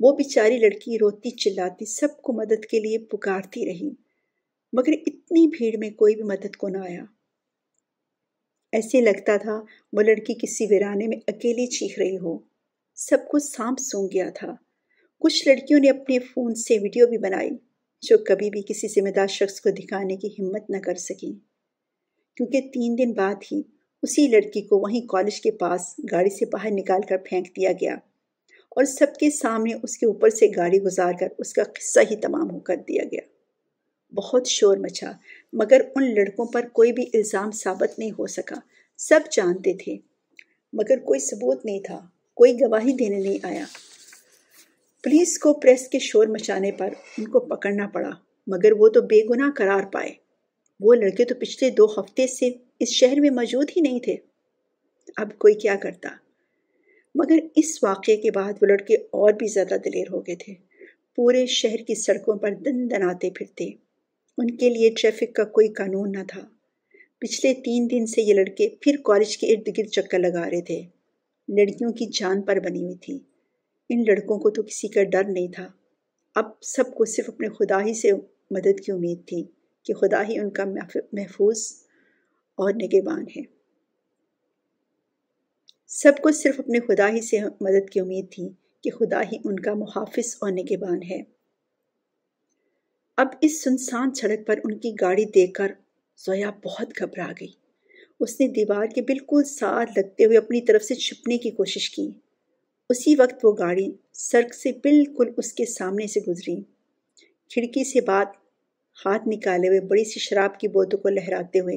وہ بیچاری لڑکی روتی چلاتی سب کو مدد کے لیے پکارتی رہی، مگر اتنی بھیڑ میں کوئی بھی مدد کو نہ آیا۔ ایسے لگتا تھا وہ لڑکی کسی ویرانے میں اکیلی چیخ رہی ہو۔ سب کو سانپ سونگھ گیا تھا۔ کچھ لڑکیوں نے اپنے فون سے ویڈیو بھی بنائی، جو کبھی بھی کسی ذمہ دار شخص کو دکھانے کی ہمت نہ کر سکیں، کیونکہ 3 دن بعد ہی اسی لڑکی کو وہیں کالج کے پاس گاڑی سے باہر نکال کر پھینک دیا گیا اور سب کے سامنے اس کے اوپر سے گاڑی گزار کر اس کا قصہ ہی تمام ہو کر دیا گیا۔ بہت شور مچا، مگر ان لڑکوں پر کوئی بھی الزام ثابت نہیں ہو سکا۔ سب جانتے تھے، مگر کوئی ثبوت نہیں تھا، کوئی گواہی دینے نہیں آیا۔ پولیس کو پریس کے شور مچانے پر ان کو پکڑنا پڑا، مگر وہ تو بے گناہ قرار پائے۔ وہ لڑکے تو پچھلے 2 ہفتے سے اس شہر میں موجود ہی نہیں تھے۔ اب کوئی کیا کرتا؟ مگر اس واقعے کے بعد وہ لڑکے اور بھی زیادہ دلیر ہو گئے تھے۔ پورے شہر کی سڑکوں پر دن دناتے پھرتے۔ ان کے لیے ٹریفک کا کوئی قانون نہ تھا۔ پچھلے 3 دن سے یہ لڑکے پھر کالج کے ارد گرد چکر لگا رہے تھے۔ لڑکیوں کی جان پر بنی ہوئی تھی۔ ان لڑکوں کو تو کسی کا ڈر نہیں تھا۔ اب سب کو صرف اپنے خدا ہی سے مدد کی امید تھی کہ خدا ہی ان کا محفوظ اور نگہبان ہے۔ سب کو صرف اپنے خدا ہی سے مدد کی امید تھی کہ خدا ہی ان کا محافظ اور نگہبان ہے۔ اب اس سنسان سڑک پر ان کی گاڑی دیکھ کر زویا بہت گھبرا گئی۔ اس نے دیوار کے بالکل ساتھ لگتے ہوئے اپنی طرف سے چھپنے کی کوشش کی۔ اسی وقت وہ گاڑی سڑک سے بالکل اس کے سامنے سے گزری۔ کھڑکی سے ہاتھ نکالے ہوئے بڑی سی شراب کی بوتل کو لہراتے ہوئے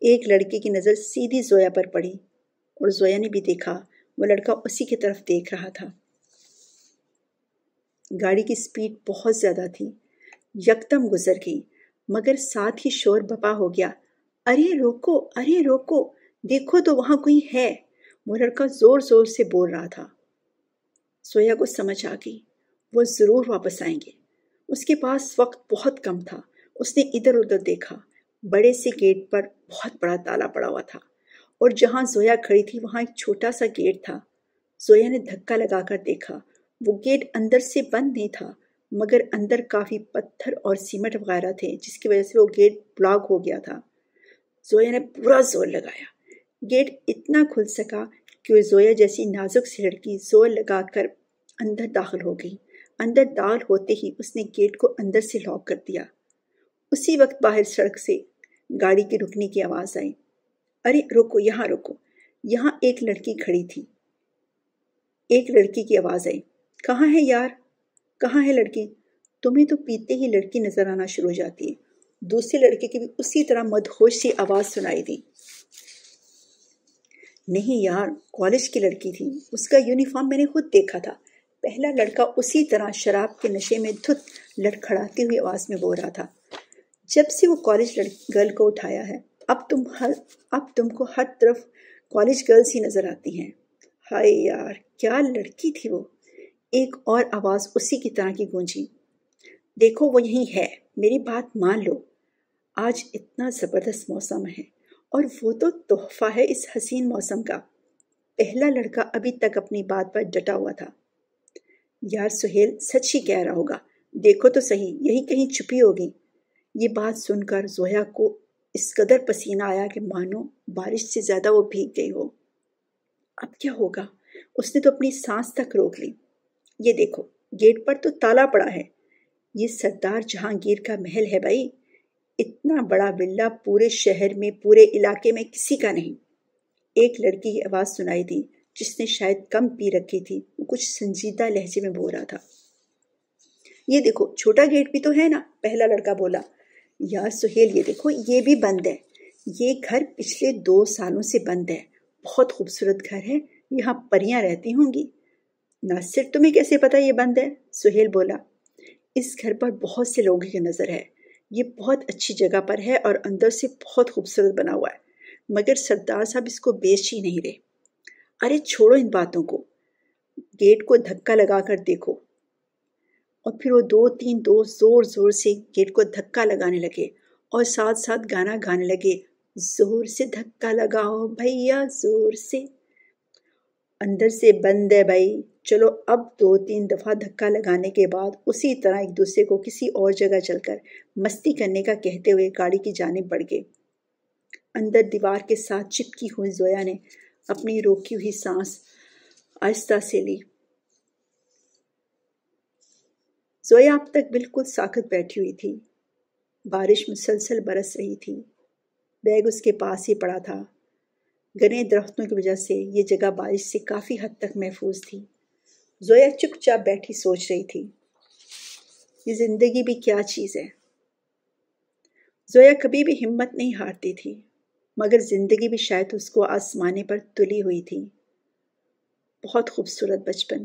ایک لڑکے کی نظر سیدھی زویا پر پڑی، اور زویا نے بھی دیکھا وہ لڑکا اسی کی طرف دیکھ رہا تھا۔ گاڑی کی سپیڈ بہت زیادہ تھی، یکدم گزر گئی، مگر ساتھ ہی شور بپا ہو گیا۔ ارے روکو، ارے روکو، دیکھو تو وہاں کوئی ہے، وہ لڑکا زور زور سے بول رہا تھا۔ زویا کو سمجھ آ گئی، وہ ضرور واپس آئیں گے۔ اس کے پاس وقت بہت کم تھا۔ اس نے ادھر ادھر دیکھا، بڑے سے گیٹ پر بہت بڑا تالا پڑا ہوا تھا، اور جہاں زویا کھڑی تھی وہاں ایک چھوٹا سا گیٹ تھا۔ زویا نے دھکا لگا کر دیکھا، وہ گیٹ اندر سے بند نہیں تھا، مگر اندر کافی پتھر اور سیمنٹ وغیرہ تھے، جس کی وجہ سے وہ گیٹ بلاک ہو گیا تھا۔ زویا نے پورا زور لگایا، گیٹ اتنا کھل سکا کہ زویا جیسی نازک سی لڑکی زور لگا کر اندر داخل ہو گئی۔ اندر داخل ہوتے ہی اس نے گیٹ کو اندر سے لاک کر دیا۔ اسی وقت باہر سڑک سے گاڑی کے رکنے کی آواز آئی۔ ارے رکو، یہاں رکو، یہاں ایک لڑکی کھڑی تھی۔ ایک لڑکی کی آواز آئی، کہاں ہے یار، کہاں ہے لڑکی؟ تمہیں تو پیتے ہی لڑکی نظر آنا شروع ہو جاتی ہے۔ دوسرے لڑکے کی بھی اسی طرح مدہوش سی آواز سنائی دی۔ نہیں یار، کالج کی لڑکی تھی، اس کا یونیفارم میں نے خود دیکھا تھا۔ پہلا لڑکا اسی طرح شراب کے نشے میں دھت لڑکھڑاتی ہوئی آواز میں بول رہا تھا۔ جب سے وہ کالج گرل کو اٹھایا ہے، اب تم کو ہر طرف کالج گرلز ہی نظر آتی ہیں۔ ہائے یار، کیا لڑکی تھی وہ! ایک اور آواز اسی کی طرح کی گونجی۔ دیکھو وہ یہی ہے، میری بات مان لو۔ آج اتنا زبردست موسم ہے، اور وہ تو تحفہ ہے اس حسین موسم کا۔ پہلا لڑکا ابھی تک اپنی بات پر ڈٹا ہوا تھا۔ یار سہیل سچ ہی کہہ رہا ہوگا، دیکھو تو صحیح، یہی کہیں چھپی ہوگی۔ یہ بات سن کر زویا کو اس قدر پسینہ آیا کہ مانو بارش سے زیادہ وہ بھیگ گئی ہو۔ اب کیا ہوگا؟ اس نے تو اپنی سانس تک روک لی۔ یہ دیکھو، گیٹ پر تو تالا پڑا ہے۔ یہ سردار جہانگیر کا محل ہے بھائی۔ اتنا بڑا ولا پورے شہر میں، پورے علاقے میں کسی کا نہیں۔ ایک لڑکی کی آواز سنائی دی، جس نے شاید کم پی رکھی تھی۔ وہ کچھ سنجیدہ لہجے میں بول رہا تھا۔ یہ دیکھو، چھوٹا گیٹ بھی تو ہے نا، پہلا لڑکا بولا۔ یار سہیل، یہ دیکھو، یہ بھی بند ہے۔ یہ گھر پچھلے 2 سالوں سے بند ہے۔ بہت خوبصورت گھر ہے، یہاں پریاں رہتی ہوں گی۔ ناصر، تمہیں کیسے پتا یہ بند ہے؟ سہیل بولا۔ اس گھر پر بہت سے لوگوں کی نظر ہے۔ یہ بہت اچھی جگہ پر ہے اور اندر سے بہت خوبصورت بنا ہوا ہے، مگر سردار صاحب اس کو بیچ ہی نہیں رہے۔ ارے چھوڑو ان باتوں کو، گیٹ کو دھکا لگا کر دیکھو۔ اور پھر وہ 2-3 دوست زور زور سے گیٹ کو دھکا لگانے لگے اور ساتھ ساتھ گانا گانے لگے، زور سے دھکا لگاؤ بھیا، زور سے۔ اندر سے بند ہے بھائی، چلو اب 2-3 دفعہ دھکا لگانے کے بعد اسی طرح ایک دوسرے کو کسی اور جگہ چل کر مستی کرنے کا کہتے ہوئے گاڑی کی جانب بڑھ گئے۔ اندر دیوار کے ساتھ چپکی ہوئی زویا نے اپنی روکی ہوئی سانس آہستہ سے لی۔ زویا اب تک بالکل ساکت بیٹھی ہوئی تھی۔ بارش مسلسل برس رہی تھی۔ بیگ اس کے پاس ہی پڑا تھا۔ گھنے درختوں کی وجہ سے یہ جگہ بارش سے کافی حد تک محفوظ تھی۔ زویا چپ چاپ بیٹھی سوچ رہی تھی، یہ زندگی بھی کیا چیز ہے۔ زویا کبھی بھی ہمت نہیں ہارتی تھی، مگر زندگی بھی شاید اس کو آسمانے پر تلی ہوئی تھی۔ بہت خوبصورت بچپن،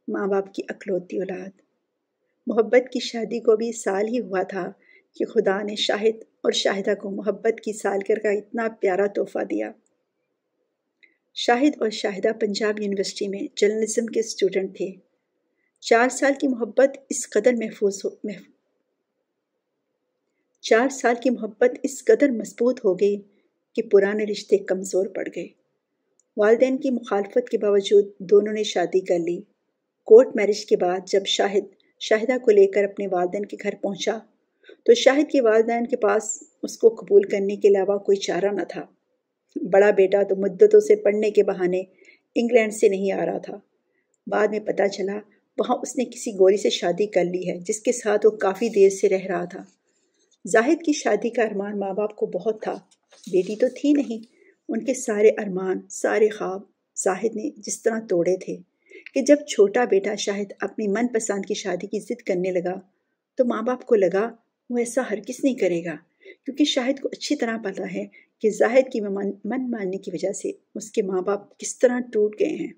ماں باپ کی اکلوتی اولاد۔ محبت کی شادی کو بھی سال ہی ہوا تھا کہ خدا نے شاہد اور شاہدہ کو محبت کی سالگرہ کا اتنا پیارا تحفہ دیا۔ شاہد اور شاہدہ پنجاب یونیورسٹی میں جرنلزم کے اسٹوڈنٹ تھے۔ 4 سال کی محبت اس قدر مضبوط ہو گئی کہ پرانے رشتے کمزور پڑ گئے۔ والدین کی مخالفت کے باوجود دونوں نے شادی کر لی۔ کورٹ میرج کے بعد جب شاہد شاہدہ کو لے کر اپنے والدین کے گھر پہنچا تو شاہد کے والدین کے پاس اس کو قبول کرنے کے علاوہ کوئی چارہ نہ تھا۔ بڑا بیٹا تو مدتوں سے پڑھنے کے بہانے انگلینڈ سے نہیں آ رہا تھا۔ بعد میں پتہ چلا وہاں اس نے کسی گوری سے شادی کر لی ہے جس کے ساتھ وہ کافی دیر سے رہ رہا تھا۔ زاہد کی شادی کا ارمان ماں باپ کو بہت تھا، بیٹی تو تھی نہیں۔ ان کے سارے ارمان، سارے خواب زاہد نے جس طرح توڑے تھے کہ جب چھوٹا بیٹا شاہد اپنی من پسند کی شادی کی ضد کرنے لگا تو ماں باپ کو لگا وہ ایسا ہرگز نہیں کرے گا، کیونکہ شاہد کو اچھی طرح پتہ ہے کہ زاہد کی من ماننے کی وجہ سے اس کے ماں باپ کس طرح ٹوٹ گئے ہیں۔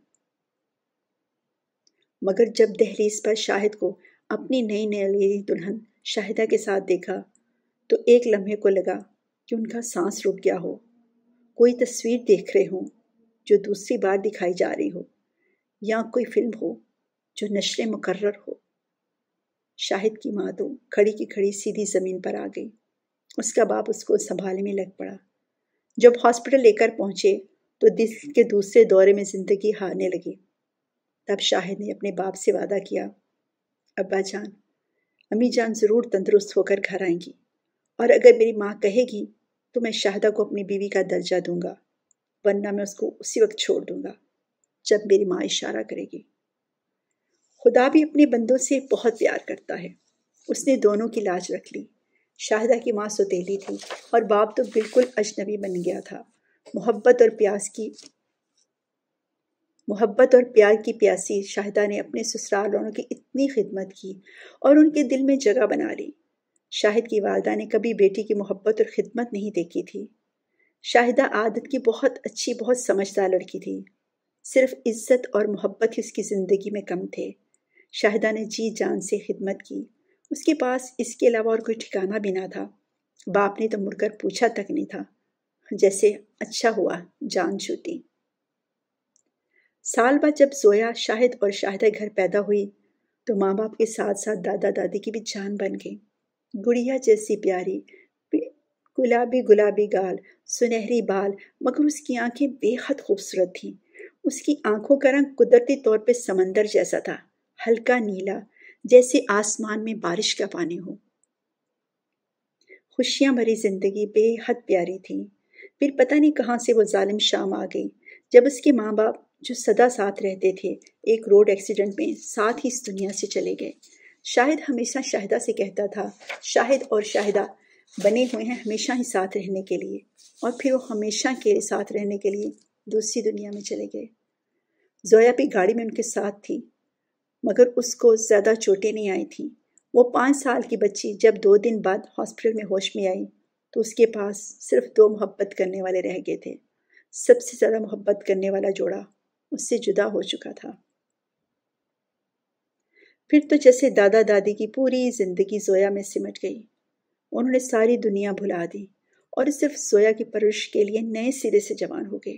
مگر جب دہلیز پر شاہد کو اپنی نئی نئی دلہن شاہدہ کے ساتھ دیکھا تو ایک لمحے کو لگا کہ ان کا سانس رک گیا ہو، کوئی تصویر دیکھ رہے ہوں جو دوسری بار دکھائی جا رہی ہو، یا کوئی فلم ہو جو نشر مقرر ہو۔ شاہد کی ماں تو کھڑی کی کھڑی سیدھی زمین پر آ گئی۔ اس کا باپ اس کو سنبھالنے میں لگ پڑا۔ جب ہاسپٹل لے کر پہنچے تو دل کے دوسرے دورے میں زندگی ہارنے لگی۔ تب شاہد نے اپنے باپ سے وعدہ کیا، ابا جان، امی جان ضرور تندرست ہو کر گھر آئیں گی، اور اگر میری ماں کہے گی تو میں شاہدہ کو اپنی بیوی کا درجہ دوں گا، ورنہ میں اس کو اسی وقت چھوڑ دوں گا جب میری ماں اشارہ کرے گی۔ خدا بھی اپنے بندوں سے بہت پیار کرتا ہے۔ اس نے دونوں کی لاج رکھ لی۔ شاہدہ کی ماں سوتیلی تھی اور باپ تو بالکل اجنبی بن گیا تھا۔ محبت اور پیار کی پیاسی شاہدہ نے اپنے سسرال والوں کی اتنی خدمت کی اور ان کے دل میں جگہ بنا لی۔ شاہد کی والدہ نے کبھی بیٹی کی محبت اور خدمت نہیں دیکھی تھی۔ شاہدہ عادت کی بہت اچھی، بہت سمجھدار لڑکی تھی۔ صرف عزت اور محبت ہی اس کی زندگی میں کم تھے۔ شاہدہ نے جی جان سے خدمت کی۔ اس کے پاس اس کے علاوہ اور کوئی ٹھکانہ بھی نہ تھا۔ باپ نے تو مڑ کر پوچھا تک نہیں تھا، جیسے اچھا ہوا جان چھوٹی۔ سال بعد جب زویا، شاہد اور شاہدہ گھر پیدا ہوئی تو ماں باپ کے ساتھ ساتھ دادا دادی کی بھی جان بن گئی۔ گڑیا جیسی پیاری، گلابی گال، سنہری بال، مگر اس کی آنکھیں بے حد خوبصورت تھیں۔ اس کی آنکھوں کا رنگ قدرتی طور پہ سمندر جیسا تھا، ہلکا نیلا، جیسے آسمان میں بارش کا پانی ہو۔ خوشیاں بھری زندگی بے حد پیاری تھی۔ پھر پتہ نہیں کہاں سے وہ ظالم شام آ گئی جب اس کے ماں باپ جو سدا ساتھ رہتے تھے ایک روڈ ایکسیڈنٹ میں ساتھ ہی اس دنیا سے چلے گئے۔ شاہد ہمیشہ شاہدہ سے کہتا تھا، شاہد اور شاہدہ بنے ہوئے ہیں ہمیشہ ہی ساتھ رہنے کے لیے، اور پھر وہ ہمیشہ کے ساتھ رہنے کے لیے دوسری دنیا میں چلے گئے۔ زویا بھی گاڑی میں ان کے ساتھ تھی، مگر اس کو زیادہ چوٹیں نہیں آئی تھیں۔ وہ 5 سال کی بچی جب 2 دن بعد ہاسپٹل میں ہوش میں آئی تو اس کے پاس صرف 2 محبت کرنے والے رہ گئے تھے۔ سب سے زیادہ محبت کرنے والا جوڑا اس سے جدا ہو چکا تھا۔ پھر تو جیسے دادا دادی کی پوری زندگی زویا میں سمٹ گئی۔ انہوں نے ساری دنیا بھلا دی اور صرف زویا کی پرورش کے لیے نئے سرے سے جوان ہو گئے۔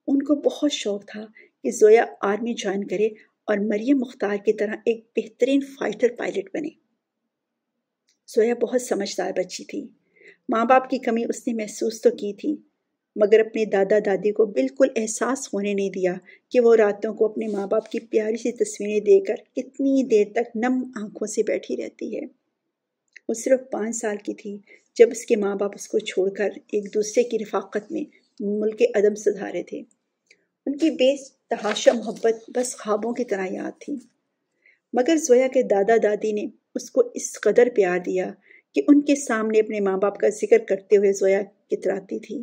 ان کو بہت شوق تھا کہ زویا آرمی جوائن کرے اور مریم مختار کی طرح ایک بہترین فائٹر پائلٹ بنے۔ زویا بہت سمجھدار بچی تھی۔ ماں باپ کی کمی اس نے محسوس تو کی تھی، مگر اپنے دادا دادی کو بالکل احساس ہونے نہیں دیا کہ وہ راتوں کو اپنے ماں باپ کی پیاری سی تصویریں دیکھ کر کتنی دیر تک نم آنکھوں سے بیٹھی رہتی ہے۔ وہ صرف 5 سال کی تھی جب اس کے ماں باپ اس کو چھوڑ کر ایک دوسرے کی رفاقت میں ملک عدم سدھارے تھے۔ ان کی بے تحاشا محبت بس خوابوں کی طرح یاد تھی، مگر زویا کے دادا دادی نے اس کو اس قدر پیار دیا کہ ان کے سامنے اپنے ماں باپ کا ذکر کرتے ہوئے زویا کتراتی تھی،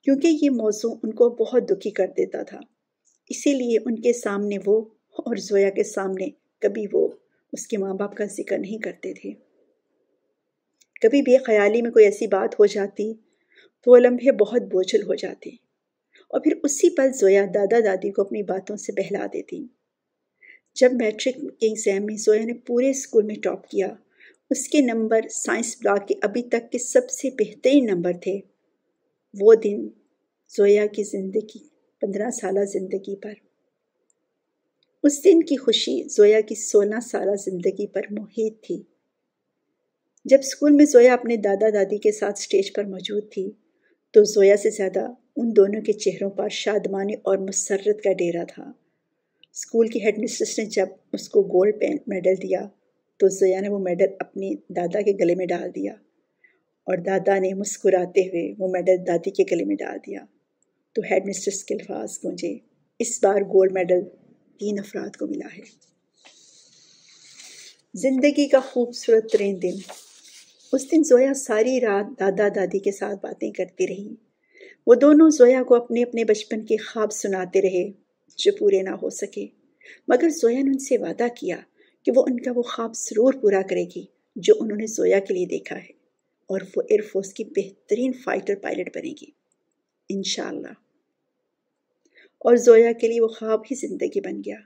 کیونکہ یہ موضوع ان کو بہت دکھی کر دیتا تھا۔ اسی لیے ان کے سامنے وہ اور زویا کے سامنے کبھی وہ اس کے ماں باپ کا ذکر نہیں کرتے تھے۔ کبھی بے خیالی میں کوئی ایسی بات ہو جاتی تو وہ لمحے بہت بوجھل ہو جاتے، اور پھر اسی پل زویا دادا دادی کو اپنی باتوں سے بہلا دیتی۔ جب میٹرک کے ایگزام میں زویا نے پورے اسکول میں ٹاپ کیا، اس کے نمبر سائنس بلاک کے ابھی تک کے سب سے بہترین نمبر تھے، وہ دن زویا کی زندگی 15 سالہ زندگی پر، اس دن کی خوشی زویا کی 16 سالہ زندگی پر محیط تھی۔ جب اسکول میں زویا اپنے دادا دادی کے ساتھ اسٹیج پر موجود تھی تو زویا سے زیادہ ان دونوں کے چہروں پر شادمانی اور مسرت کا ڈیرا تھا۔ اسکول کی ہیڈ مسٹریس نے جب اس کو گولڈ میڈل دیا تو زویا نے وہ میڈل اپنے دادا کے گلے میں ڈال دیا، اور دادا نے مسکراتے ہوئے وہ میڈل دادی کے گلے میں ڈال دیا تو ہیڈ مسٹریس کے الفاظ گونجے، اس بار گولڈ میڈل 3 افراد کو ملا ہے۔ زندگی کا خوبصورت ترین دن۔ اس دن زویا ساری رات دادا دادی کے ساتھ باتیں کرتی رہی۔ وہ دونوں زویا کو اپنے اپنے بچپن کے خواب سناتے رہے جو پورے نہ ہو سکے، مگر زویا نے ان سے وعدہ کیا کہ وہ ان کا وہ خواب ضرور پورا کرے گی جو انہوں نے زویا کے لیے دیکھا ہے، اور وہ ایئر فورس کی بہترین فائٹر پائلٹ بنے گی انشاءاللہ۔ اور زویا کے لیے وہ خواب ہی زندگی بن گیا۔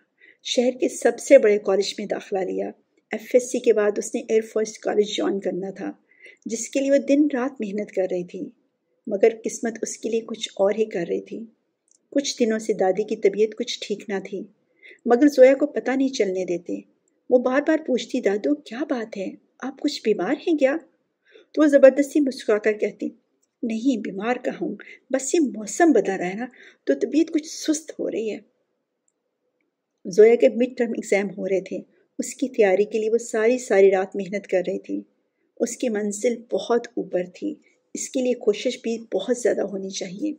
شہر کے سب سے بڑے کالج میں داخلہ لیا۔ FSC کے بعد اس نے ایئر فورس کالج جوائن کرنا تھا، جس کے لیے وہ دن رات محنت کر رہی تھی، مگر قسمت اس کے لیے کچھ اور ہی کر رہی تھی۔ کچھ دنوں سے دادی کی طبیعت کچھ ٹھیک نہ تھی، مگر زویا کو پتہ نہیں چلنے دیتے۔ وہ بار بار پوچھتی، دادو کیا بات ہے، آپ کچھ بیمار ہیں کیا؟ تو وہ زبردستی مسکرا کر کہتی، نہیں بیمار کہاں ہوں، بس یہ موسم بدل رہا ہے نا تو طبیعت کچھ سست ہو رہی ہے۔ زویا کے مڈ ٹرم ایگزام ہو رہے تھے، اس کی تیاری کے لیے وہ ساری رات محنت کر رہی تھی۔ اس کی منزل بہت اوپر تھی، اس کے لیے کوشش بھی بہت زیادہ ہونی چاہیے۔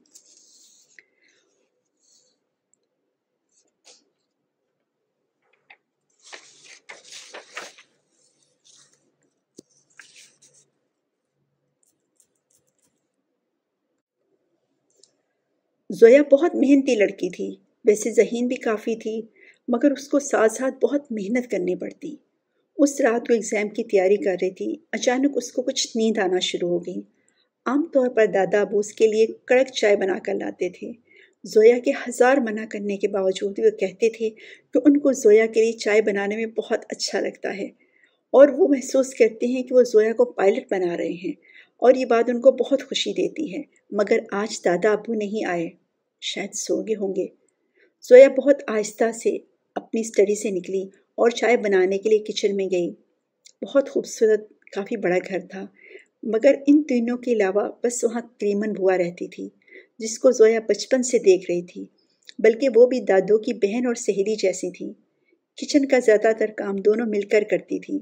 زویا بہت محنتی لڑکی تھی، ویسے ذہین بھی کافی تھی، مگر اس کو ساتھ ساتھ بہت محنت کرنی پڑتی۔ اس رات وہ ایگزام کی تیاری کر رہی تھی، اچانک اس کو کچھ نیند آنا شروع ہو گئی۔ عام طور پر دادا ابو اس کے لیے کڑک چائے بنا کر لاتے تھے۔ زویا کے 1000 منع کرنے کے باوجود وہ کہتے تھے کہ ان کو زویا کے لیے چائے بنانے میں بہت اچھا لگتا ہے، اور وہ محسوس کرتے ہیں کہ وہ زویا کو پائلٹ بنا رہے ہیں، اور یہ بات ان کو بہت خوشی دیتی ہے۔ مگر آج دادا ابو نہیں آئے، شاید سو گئے ہوں گے۔ زویا بہت آہستہ سے اپنی اسٹڈی سے نکلی اور چائے بنانے کے لیے کچن میں گئی۔ بہت خوبصورت کافی بڑا گھر تھا، مگر ان تینوں کے علاوہ بس وہاں کریمن بوا رہتی تھی، جس کو زویا بچپن سے دیکھ رہی تھی، بلکہ وہ بھی دادو کی بہن اور سہیلی جیسی تھی۔ کچن کا زیادہ تر کام دونوں مل کر کرتی تھی،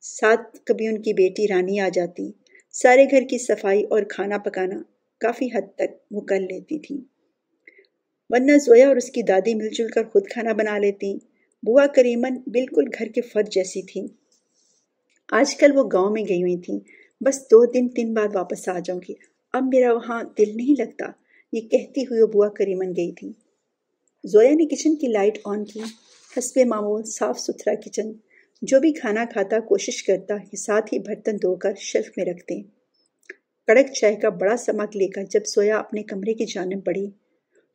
ساتھ کبھی ان کی بیٹی رانی آ جاتی۔ سارے گھر کی صفائی اور کھانا پکانا کافی حد تک وہ کر لیتی تھی، ورنہ زویا اور اس کی دادی مل جل کر خود کھانا بنا لیتی۔ بوا کریمن بالکل گھر کے فرد جیسی تھی۔ آج کل وہ گاؤں میں گئی ہوئی تھیں، بس 2 دن 3 بعد واپس آ جاؤں گی، اب میرا وہاں دل نہیں لگتا، یہ کہتی ہوئی وہ بوا کریمن گئی تھی۔ زویا نے کچن کی لائٹ آن کی۔ حسب معمول صاف ستھرا کچن، جو بھی کھانا کھاتا کوشش کرتا کہ ساتھ ہی برتن دھو کر شیلف میں رکھ دیں۔ کڑک چائے کا بڑا سمگ لے کر جب زویا اپنے کمرے کی جانب بڑھی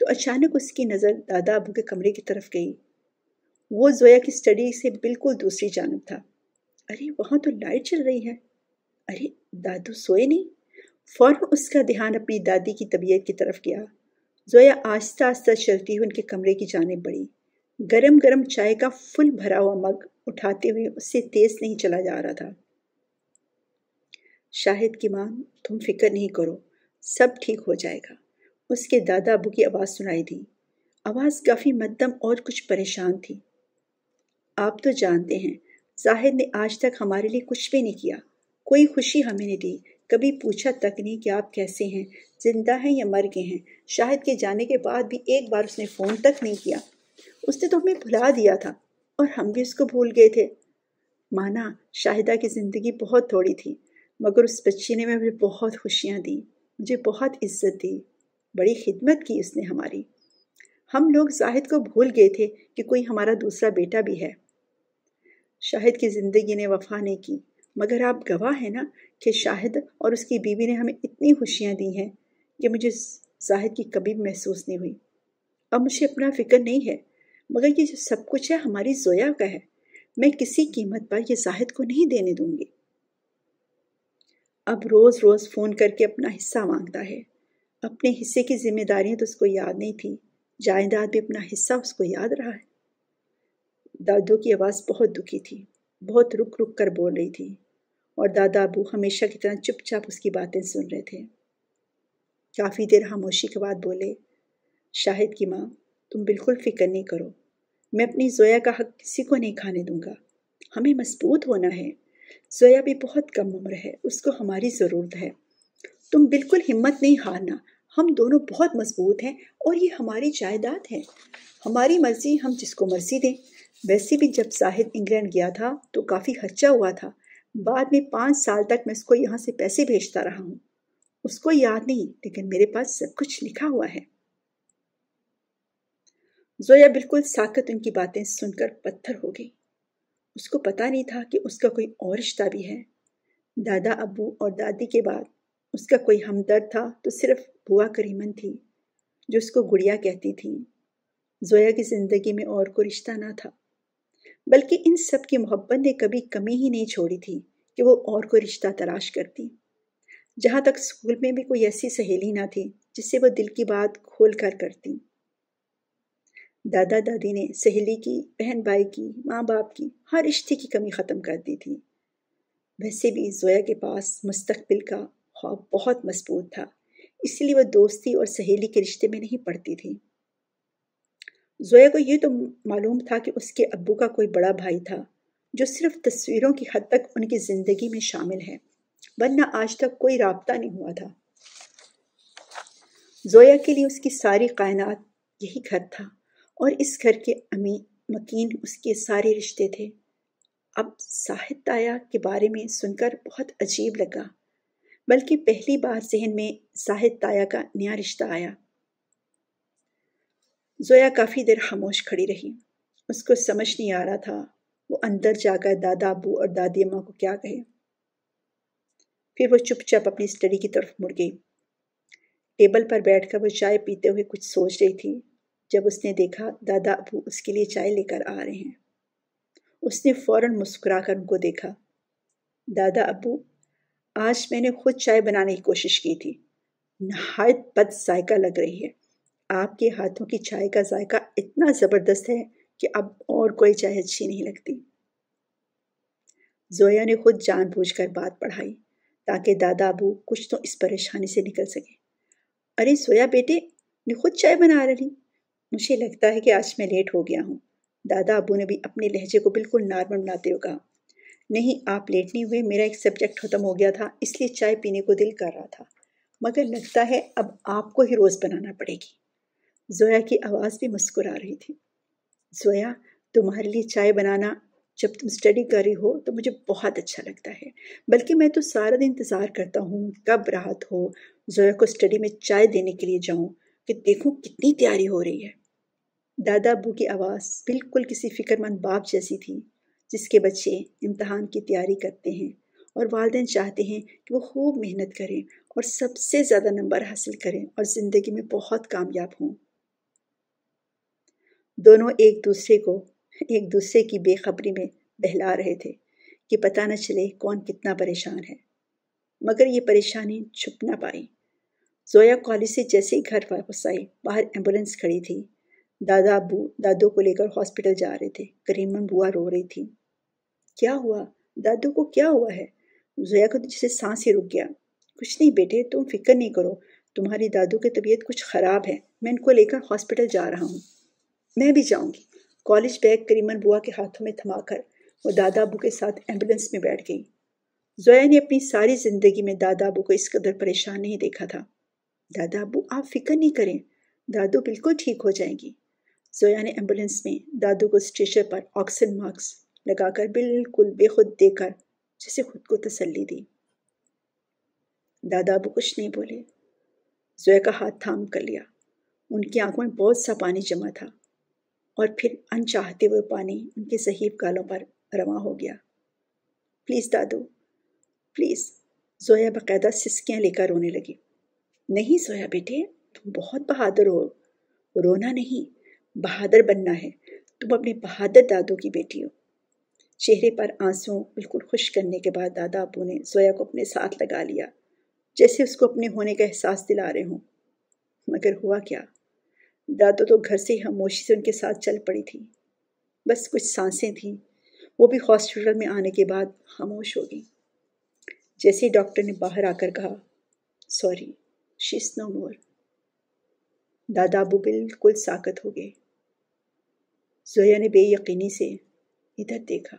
تو اچانک اس کی نظر دادا ابو کے کمرے کی طرف گئی۔ وہ زویا کی اسٹڈی سے بالکل دوسری جانب تھا۔ ارے وہاں تو لائٹ چل رہی ہے، ارے دادو سوئے نہیں؟ فوراً اس کا دھیان اپنی دادی کی طبیعت کی طرف گیا۔ زویا آہستہ آہستہ چلتی ہوئی ان کے کمرے کی جانب بڑھی۔ گرم گرم چائے کا فل بھرا ہوا مگ اٹھاتے ہوئے اس سے تیز نہیں چلا جا رہا تھا۔ شاہد کی ماں، تم فکر نہیں کرو، سب ٹھیک ہو جائے گا، اس کے دادا ابو کی آواز سنائی دی۔ آواز کافی مدھم اور کچھ پریشان تھی۔ آپ تو جانتے ہیں زاہد نے آج تک ہمارے لیے کچھ بھی نہیں کیا، کوئی خوشی ہمیں نہیں دی، کبھی پوچھا تک نہیں کہ آپ کیسے ہیں، زندہ ہیں یا مر گئے ہیں۔ شاہد کے جانے کے بعد بھی ایک بار اس نے فون تک نہیں کیا۔ اس نے تو ہمیں بھلا دیا تھا اور ہم بھی اس کو بھول گئے تھے۔ مانا شاہدہ کی زندگی بہت تھوڑی تھی، مگر اس بچی نے مجھے بہت خوشیاں دی، مجھے بہت عزت دی، بڑی خدمت کی اس نے ہماری۔ ہم لوگ زاہد کو بھول گئے تھے کہ کوئی ہمارا دوسرا بیٹا بھی ہے۔ شاہد کی زندگی نے وفا نہیں کی، مگر آپ گواہ ہیں نا کہ شاہد اور اس کی بیوی نے ہمیں اتنی خوشیاں دی ہیں کہ مجھے زاہد کی کبھی بھی محسوس نہیں ہوئی۔ اب مجھے اپنا فکر نہیں ہے، مگر یہ جو سب کچھ ہے ہماری زویا کا ہے۔ میں کسی قیمت پر یہ زاہد کو نہیں دینے دوں گی۔ اب روز روز فون کر کے اپنا حصہ مانگتا ہے۔ اپنے حصے کی ذمہ داریاں تو اس کو یاد نہیں تھی، جائیداد بھی اپنا حصہ اس کو یاد رہا ہے۔ دادو کی آواز بہت دکھی تھی، بہت رک رک کر بول رہی تھی، اور دادا ابو ہمیشہ کی طرح چپ چاپ اس کی باتیں سن رہے تھے۔ کافی دیر خاموشی کے بعد بولے، شاہد کی ماں، تم بالکل فکر نہیں کرو، میں اپنی زویا کا حق کسی کو نہیں کھانے دوں گا۔ ہمیں مضبوط ہونا ہے، زویا بھی بہت کم عمر ہے، اس کو ہماری ضرورت ہے۔ تم بالکل ہمت نہیں ہارنا، ہم دونوں بہت مضبوط ہیں اور یہ ہماری جائیداد ہے، ہماری مرضی، ہم جس کو مرضی دیں۔ ویسے بھی جب زاہد انگلینڈ گیا تھا تو کافی خرچہ ہوا تھا، بعد میں 5 سال تک میں اس کو یہاں سے پیسے بھیجتا رہا ہوں۔ اس کو یاد نہیں، لیکن میرے پاس سب کچھ لکھا ہوا ہے۔ زویا بالکل ساکت ان کی باتیں سن کر پتھر ہو گئی۔ اس کو پتا نہیں تھا کہ اس کا کوئی اور رشتہ بھی ہے۔ دادا ابو اور دادی کے بعد اس کا کوئی ہمدرد تھا تو صرف بوا کریمن تھی، جو اس کو گڑیا کہتی تھی۔ زویا کی زندگی میں اور کوئی رشتہ نہ تھا، بلکہ ان سب کی محبت نے کبھی کمی ہی نہیں چھوڑی تھی کہ وہ اور کوئی رشتہ تلاش کرتی۔ جہاں تک اسکول میں بھی کوئی ایسی سہیلی نہ تھی جس سے وہ دل کی بات کھول کر کرتی۔ دادا دادی نے سہیلی کی، بہن بھائی کی، ماں باپ کی، ہر رشتے کی کمی ختم کر دی تھی۔ ویسے بھی زویا کے پاس مستقبل کا خواب بہت مضبوط تھا، اس لیے وہ دوستی اور سہیلی کے رشتے میں نہیں پڑتی تھی۔ زویا کو یہ تو معلوم تھا کہ اس کے ابو کا کوئی بڑا بھائی تھا جو صرف تصویروں کی حد تک ان کی زندگی میں شامل ہے، ورنہ آج تک کوئی رابطہ نہیں ہوا تھا۔ زویا کے لیے اس کی ساری کائنات یہی گھر تھا، اور اس گھر کے مکین اس کے سارے رشتے تھے۔ اب زاہد تایا کے بارے میں سن کر بہت عجیب لگا، بلکہ پہلی بار ذہن میں زاہد تایا کا نیا رشتہ آیا۔ زویا کافی دیر خاموش کھڑی رہی، اس کو سمجھ نہیں آ رہا تھا وہ اندر جا کر دادا ابو اور دادی اماں کو کیا کہے۔ پھر وہ چپ چاپ اپنی اسٹڈی کی طرف مڑ گئی۔ ٹیبل پر بیٹھ کر وہ چائے پیتے ہوئے کچھ سوچ رہی تھی جب اس نے دیکھا دادا ابو اس کے لیے چائے لے کر آ رہے ہیں۔ اس نے فوراً مسکرا کر ان کو دیکھا۔ دادا ابو، آج میں نے خود چائے بنانے کی کوشش کی تھی، نہایت بد ذائقہ لگ رہی ہے۔ آپ کے ہاتھوں کی چائے کا ذائقہ اتنا زبردست ہے کہ اب اور کوئی چائے اچھی نہیں لگتی۔ زویا نے خود جان بوجھ کر بات بڑھائی تاکہ دادا ابو کچھ تو اس پریشانی سے نکل سکے۔ ارے زویا بیٹے، نے خود چائے بنا رہی؟ مجھے لگتا ہے کہ آج میں لیٹ ہو گیا ہوں۔ دادا ابو نے بھی اپنے لہجے کو بالکل نارمل بناتے ہوئے کہا۔ نہیں، آپ لیٹ نہیں ہوئے، میرا ایک سبجیکٹ ختم ہو گیا تھا، اس لیے چائے پینے کو دل کر رہا تھا، مگر لگتا ہے اب آپ کو ہی روز بنانا پڑے گی۔ زویا کی آواز بھی مسکرا رہی تھی۔ زویا، تمہارے لیے چائے بنانا جب تم اسٹڈی کر رہی ہو تو مجھے بہت اچھا لگتا ہے، بلکہ میں تو سارا دن انتظار کرتا ہوں کب راحت ہو زویا کو اسٹڈی میں چائے دینے کے لیے جاؤں کہ دیکھوں کتنی تیاری ہو رہی ہے۔ دادا ابو کی آواز بالکل کسی فکر مند باپ جیسی تھی جس کے بچے امتحان کی تیاری کرتے ہیں اور والدین چاہتے ہیں کہ وہ خوب محنت کریں اور سب سے زیادہ نمبر حاصل کریں اور زندگی میں بہت کامیاب ہوں۔ دونوں ایک دوسرے کی بے خبری میں بہلا رہے تھے کہ پتہ نہ چلے کون کتنا پریشان ہے، مگر یہ پریشانی چھپ نہ پائی۔ زویا کالج سے جیسے ہی گھر واپس آئی، باہر ایمبولینس کھڑی تھی۔ دادا ابو دادو کو لے کر ہاسپٹل جا رہے تھے۔ کریمن بوا رو رہی تھی۔ کیا ہوا؟ دادو کو کیا ہوا ہے؟ زویا کو تو جیسے سانس ہی رک گیا۔ کچھ نہیں بیٹے، تم فکر نہیں کرو، تمہاری دادو کی طبیعت کچھ خراب ہے، میں ان کو لے کر ہاسپٹل جا رہا ہوں۔ میں بھی جاؤں گی۔ کالج بیگ کریمن بوا کے ہاتھوں میں تھما کر وہ دادا ابو کے ساتھ ایمبولینس میں بیٹھ گئی۔ زویا نے اپنی ساری زندگی میں دادا ابو کو اس قدر پریشان نہیں دیکھا تھا۔ دادا ابو آپ فکر نہیں کریں، دادو بالکل ٹھیک ہو جائیں گی۔ زویا نے ایمبولینس میں دادو کو اسٹریچر پر آکسیجن ماسک لگا کر بالکل بے خود دے کر جسے خود کو تسلی دی۔ دادا ابو کچھ نہیں بولے۔ زویا کا ہاتھ تھام کر لیا۔ ان کی آنکھوں میں بہت سا پانی جمع تھا اور پھر انچاہتے ہوئے پانی ان کے ضعیف گالوں پر رواں ہو گیا۔ Please Dadu, please. زویا باقاعدہ سسکیاں لے کر رونے لگی۔ نہیں زویا بیٹے، تم بہت بہادر ہو، رونا نہیں، بہادر بننا ہے۔ تم اپنے بہادر دادو کی بیٹی ہو۔ چہرے پر آنسوں بالکل خشک کرنے کے بعد دادا ابو نے زویا کو اپنے ساتھ لگا لیا، جیسے اس کو اپنے ہونے کا احساس دلا رہے ہوں۔ مگر ہوا کیا؟ دادو تو گھر سے خاموشی سے ان کے ساتھ چل پڑی تھی۔ بس کچھ سانسیں تھیں، وہ بھی ہاسپٹل میں آنے کے بعد خاموش ہو گئی۔ جیسے ڈاکٹر نے باہر آ کر کہا، سوری، شی از نو مور، دادا ابو بالکل ساکت ہو گئے۔ زویا نے بے یقینی سے ادھر دیکھا،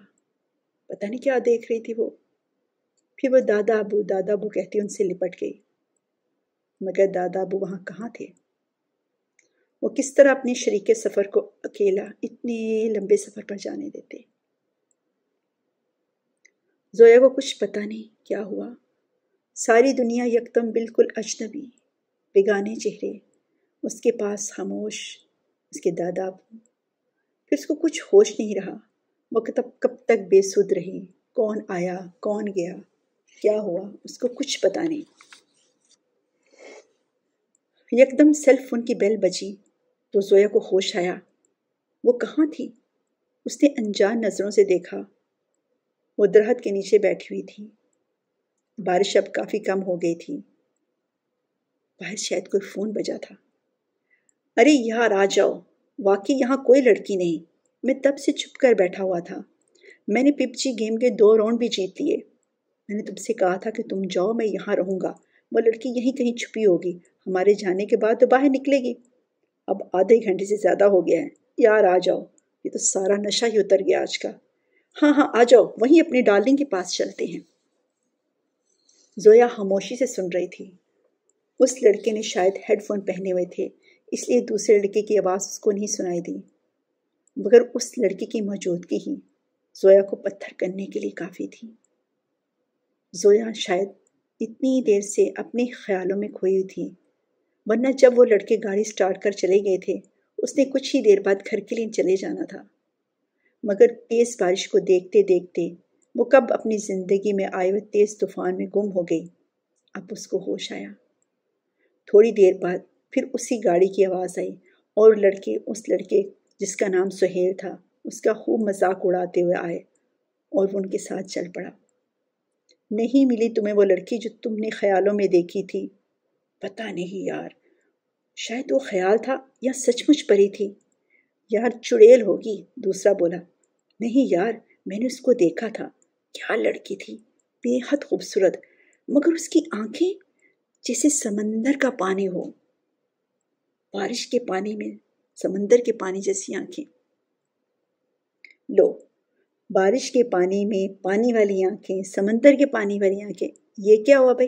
پتہ نہیں کیا دیکھ رہی تھی وہ۔ پھر وہ دادا ابو کہتی ان سے لپٹ گئی۔ مگر دادا ابو وہاں کہاں تھے؟ وہ کس طرح اپنے شریک سفر کو اکیلا اتنے لمبے سفر پر جانے دیتے؟ زویا کو کچھ پتہ نہیں کیا ہوا۔ ساری دنیا یکدم بالکل اجنبی، بیگانے چہرے، اس کے پاس خاموش اس کے دادا ابو۔ پھر اس کو کچھ ہوش نہیں رہا۔ وہ کب تک بے سدھ رہی، کون آیا کون گیا، کیا ہوا، اس کو کچھ پتہ نہیں۔ یکدم سیل فون کی بیل بجی تو زویا کو ہوش آیا۔ وہ کہاں تھی؟ اس نے انجان نظروں سے دیکھا۔ وہ درخت کے نیچے بیٹھی ہوئی تھی۔ بارش اب کافی کم ہو گئی تھی۔ باہر شاید کوئی فون بجا تھا۔ ارے یار آ جاؤ، واقعی یہاں کوئی لڑکی نہیں، میں تب سے چھپ کر بیٹھا ہوا تھا۔ میں نے PUBG گیم کے 2 راؤنڈ بھی جیت لیے۔ میں نے تم سے کہا تھا کہ تم جاؤ، میں یہاں رہوں گا، وہ لڑکی یہیں کہیں چھپی ہوگی، ہمارے جانے کے بعد تو باہر نکلے گی۔ اب آدھے گھنٹے سے زیادہ ہو گیا ہے، یار آ جاؤ، یہ تو سارا نشہ ہی اتر گیا آج کا۔ ہاں آ جاؤ، وہیں اپنی ڈارلنگ کے پاس چلتے ہیں۔ زویا خاموشی سے سن رہی تھی۔ اس لڑکے نے شاید ہیڈ فون پہنے ہوئے تھے، اس لیے دوسرے لڑکے کی آواز اس کو نہیں سنائی دی، مگر اس لڑکی کی موجودگی ہی زویا کو پتھر کرنے کے لیے کافی تھی۔ زویا شاید اتنی دیر سے اپنے خیالوں میں کھوئی ہوئی تھی، ورنہ جب وہ لڑکے گاڑی سٹارٹ کر چلے گئے تھے اس نے کچھ ہی دیر بعد گھر کے لیے چلے جانا تھا۔ مگر تیز بارش کو دیکھتے دیکھتے وہ کب اپنی زندگی میں آئے ہوئے تیز طوفان میں گم ہو گئی۔ اب اس کو ہوش آیا۔ تھوڑی دیر بعد پھر اسی گاڑی کی آواز آئی اور لڑکے اس لڑکے جس کا نام سہیل تھا اس کا خوب مذاق اڑاتے ہوئے آئے اور وہ ان کے ساتھ چل پڑا۔ نہیں ملی تمہیں وہ لڑکی جو تم نے خیالوں میں دیکھی تھی؟ پتہ نہیں یار، شاید وہ خیال تھا یا سچ مچ پری تھی۔ یار چڑیل ہوگی، دوسرا بولا۔ نہیں یار، میں نے اس کو دیکھا تھا، کیا لڑکی تھی، بے حد خوبصورت، مگر اس کی آنکھیں جیسے سمندر کا پانی ہو، بارش کے پانی میں سمندر کے پانی جیسی آنکھیں۔ لو، بارش کے پانی میں پانی والی آنکھیں، سمندر کے پانی والی آنکھیں، یہ کیا ہوا بھائی؟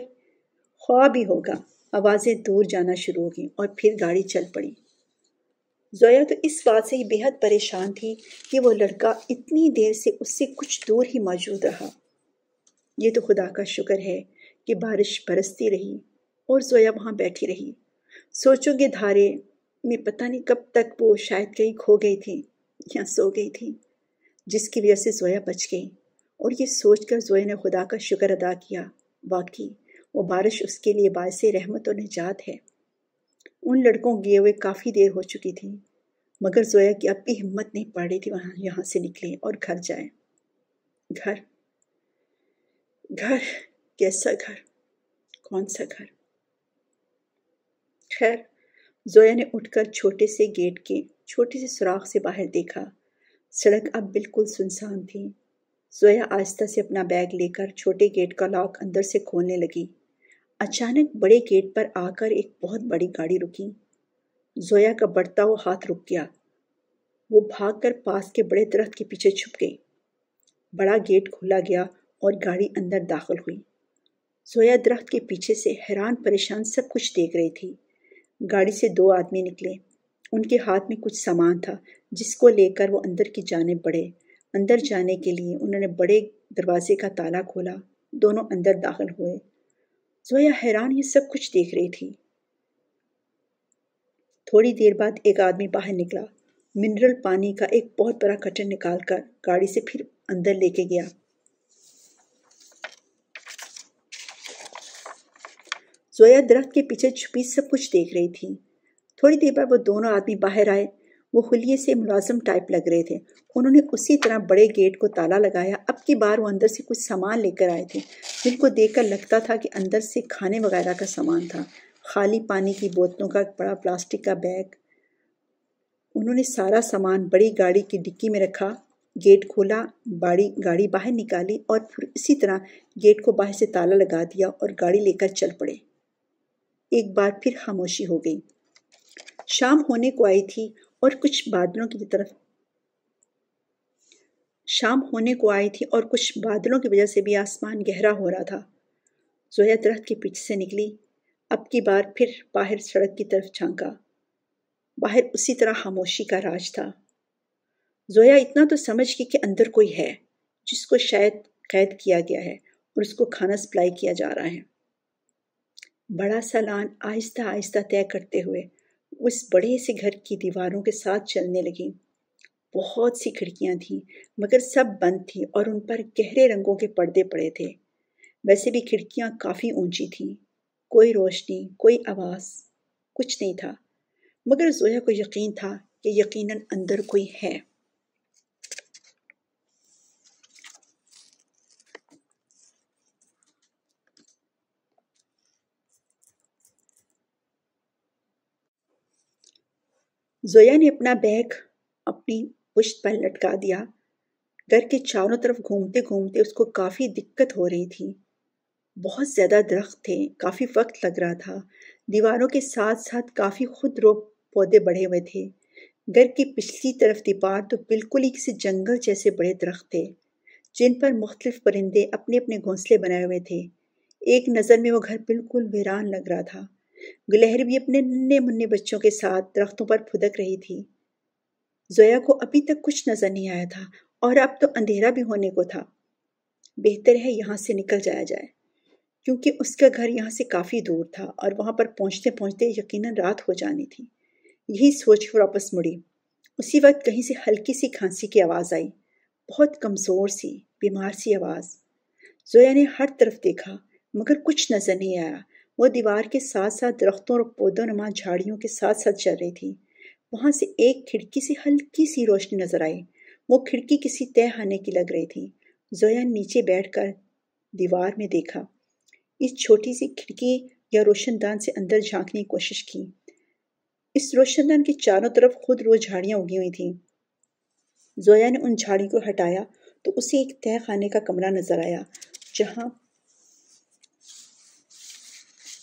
خواب ہی ہوگا۔ آوازیں دور جانا شروع ہو گئیں اور پھر گاڑی چل پڑی۔ زویا تو اس بات سے ہی بے حد پریشان تھی کہ وہ لڑکا اتنی دیر سے اس سے کچھ دور ہی موجود رہا۔ یہ تو خدا کا شکر ہے کہ بارش برستی رہی اور زویا وہاں بیٹھی رہی۔ سوچوں کے دھارے میں پتہ نہیں کب تک وہ شاید کہیں کھو گئی تھی یا سو گئی تھی، جس کی وجہ سے زویا بچ گئی۔ اور یہ سوچ کر زویا نے خدا کا شکر ادا کیا، واقعی وہ بارش اس کے لیے باعث رحمت و نجات ہے۔ ان لڑکوں گئے ہوئے کافی دیر ہو چکی تھی، مگر زویا کی اب بھی ہمت نہیں پڑ رہی تھی یہاں سے نکلے اور گھر جائے۔ گھر کیسا گھر، کون سا گھر؟ خیر، زویا نے اٹھ کر چھوٹے سے گیٹ کے چھوٹے سے سوراخ سے باہر دیکھا۔ سڑک اب بالکل سنسان تھی۔ زویا آہستہ سے اپنا بیگ لے کر چھوٹے گیٹ کا لاک اندر سے کھولنے لگی۔ اچانک بڑے گیٹ پر آ کر ایک بہت بڑی گاڑی رکی۔ زویا کا بڑھتا ہوا ہاتھ رک گیا۔ وہ بھاگ کر پاس کے بڑے درخت کے پیچھے چھپ گئی۔ بڑا گیٹ کھولا گیا اور گاڑی اندر داخل ہوئی۔ زویا درخت کے پیچھے سے حیران پریشان سب کچھ دیکھ رہی تھی۔ گاڑی سے 2 آدمی نکلے۔ ان کے ہاتھ میں کچھ سامان تھا جس کو لے کر وہ اندر کی جانب بڑھے۔ اندر جانے کے لیے انہوں نے بڑے دروازے کا تالا کھولا۔ دونوں اندر داخل ہوئے۔ زویا حیران یہ سب کچھ دیکھ رہی تھی۔ تھوڑی دیر بعد ایک آدمی باہر نکلا۔ منرل پانی کا ایک بہت بڑا کٹر نکال کر گاڑی سے پھر اندر لے کے گیا۔ زویا درخت کے پیچھے چھپی سب کچھ دیکھ رہی تھی۔ تھوڑی دیر بعد وہ دونوں آدمی باہر آئے۔ وہ حلیے سے ملازم ٹائپ لگ رہے تھے۔ انہوں نے اسی طرح بڑے گیٹ کو تالا لگایا۔ اب کی بار وہ اندر سے کچھ سامان لے کر آئے تھے جن کو دیکھ کر لگتا تھا کہ اندر سے کھانے وغیرہ کا سامان تھا۔ خالی پانی کی بوتلوں کا بڑا پلاسٹک کا بیگ۔ انہوں نے سارا سامان بڑی گاڑی کی ڈکی میں رکھا۔ گیٹ کھولا، گاڑی باہر نکالی اور پھر اسی طرح گیٹ کو باہر سے تالا لگا دیا اور گاڑی لے کر چل پڑے۔ ایک بار پھر خاموشی ہو گئی۔ شام ہونے کو آئی تھی اور کچھ بادلوں کی وجہ سے بھی آسمان گہرا ہو رہا تھا۔ زویا درخت کے پیچھے سے نکلی۔ اب کی بار پھر باہر سڑک کی طرف جھانکا۔ باہر اسی طرح خاموشی کا راج تھا۔ زویا اتنا تو سمجھ گئی کہ اندر کوئی ہے جس کو شاید قید کیا گیا ہے اور اس کو کھانا سپلائی کیا جا رہا ہے۔ بڑا سا لان آہستہ آہستہ طے کرتے ہوئے اس بڑے سے گھر کی دیواروں کے ساتھ چلنے لگی۔ بہت سی کھڑکیاں تھیں مگر سب بند تھیں اور ان پر گہرے رنگوں کے پردے پڑے تھے۔ ویسے بھی کھڑکیاں کافی اونچی تھیں۔ کوئی روشنی، کوئی آواز، کچھ نہیں تھا، مگر زویا کو یقین تھا کہ یقیناً اندر کوئی ہے۔ زویا نے اپنا بیگ اپنی پشت پر لٹکا دیا۔ گھر کے چاروں طرف گھومتے گھومتے اس کو کافی دقت ہو رہی تھی۔ بہت زیادہ درخت تھے، کافی وقت لگ رہا تھا۔ دیواروں کے ساتھ ساتھ کافی خودرو پودے بڑھے ہوئے تھے۔ گھر کی پچھلی طرف دیوار تو بالکل ہی کسی جنگل جیسے بڑے درخت تھے جن پر مختلف پرندے اپنے اپنے گھونسلے بنائے ہوئے تھے۔ ایک نظر میں وہ گھر بالکل ویران لگ رہا تھا۔ گلہری بھی اپنے ننھے منھے بچوں کے ساتھ درختوں پر پھدک رہی تھی۔ زویا کو ابھی تک کچھ نظر نہیں آیا تھا اور اب تو اندھیرا بھی ہونے کو تھا۔ بہتر ہے یہاں سے نکل جایا جائے، کیونکہ اس کا گھر یہاں سے کافی دور تھا اور وہاں پر پہنچتے پہنچتے یقیناً رات ہو جانی تھی۔ یہی سوچ کر واپس مڑی۔ اسی وقت کہیں سے ہلکی سی کھانسی کی آواز آئی، بہت کمزور سی، بیمار سی آواز۔ زویا نے ہر طرف دیکھا مگر کچھ نظر نہیں آیا۔ وہ دیوار کے ساتھ ساتھ درختوں اور پودوں نما جھاڑیوں کے ساتھ ساتھ چل رہی تھی۔ وہاں سے ایک کھڑکی سے ہلکی سی روشنی نظر آئی۔ وہ کھڑکی کسی تہہ خانے کی لگ رہی تھی۔ زویا نے نیچے بیٹھ کر دیوار میں دیکھا۔ اس چھوٹی سی کھڑکی یا روشن دان سے اندر جھانکنے کی کوشش کی۔ اس روشن دان کے چاروں طرف خود رو جھاڑیاں اگی ہوئی تھیں۔ زویا نے ان جھاڑیوں کو ہٹایا تو اسے ایک تہہ خانے کا کمرہ نظر آیا جہاں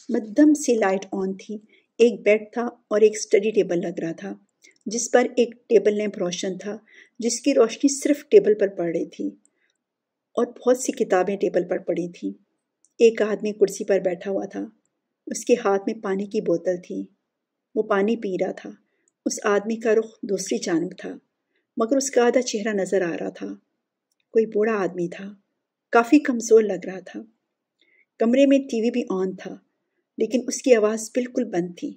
مدھم سی لائٹ آن تھی۔ ایک بیڈ تھا اور ایک اسٹڈی ٹیبل لگ رہا تھا جس پر ایک ٹیبل لیمپ روشن تھا، جس کی روشنی صرف ٹیبل پر پڑ رہی تھی اور بہت سی کتابیں ٹیبل پر پڑی تھیں۔ ایک آدمی کرسی پر بیٹھا ہوا تھا۔ اس کے ہاتھ میں پانی کی بوتل تھی۔ وہ پانی پی رہا تھا۔ اس آدمی کا رخ دوسری جانب تھا مگر اس کا آدھا چہرہ نظر آ رہا تھا۔ کوئی بوڑھا آدمی تھا، کافی کمزور لگ رہا تھا۔ کمرے میں ٹی وی بھی آن تھا لیکن اس کی آواز بالکل بند تھی۔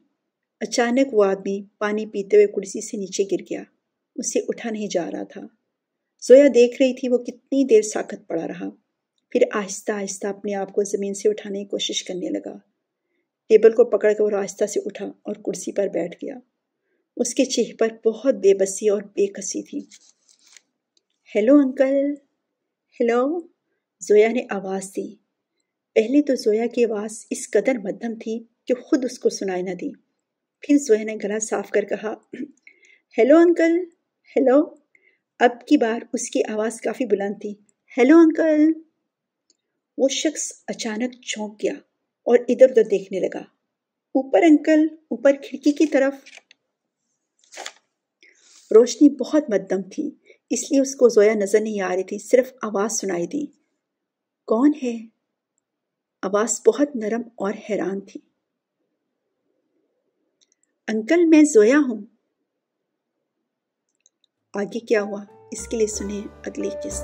اچانک وہ آدمی پانی پیتے ہوئے کرسی سے نیچے گر گیا۔ اسے اٹھا نہیں جا رہا تھا۔ زویا دیکھ رہی تھی وہ کتنی دیر ساکت پڑا رہا، پھر آہستہ آہستہ اپنے آپ کو زمین سے اٹھانے کی کوشش کرنے لگا۔ ٹیبل کو پکڑ کر وہ آہستہ سے اٹھا اور کرسی پر بیٹھ گیا۔ اس کے چہرے پر بہت بے بسی اور بے کسی تھی۔ ہیلو انکل، ہیلو، زویا نے آواز دی۔ پہلے تو زویا کی آواز اس قدر مدھم تھی کہ خود اس کو سنائی نہ دی۔ پھر زویا نے گلا صاف کر کہا، ہیلو انکل، ہیلو۔ اب کی بار اس کی آواز کافی بلند تھی، ہیلو انکل۔ وہ شخص اچانک چونک گیا اور ادھر ادھر دیکھنے لگا۔ اوپر انکل، اوپر کھڑکی کی طرف۔ روشنی بہت مدھم تھی، اس لیے اس کو زویا نظر نہیں آ رہی تھی، صرف آواز سنائی دی۔ کون ہے؟ آواز بہت نرم اور حیران تھی۔ انکل، میں زویا ہوں۔ آگے کیا ہوا اس کے لیے سنیں اگلی قسط۔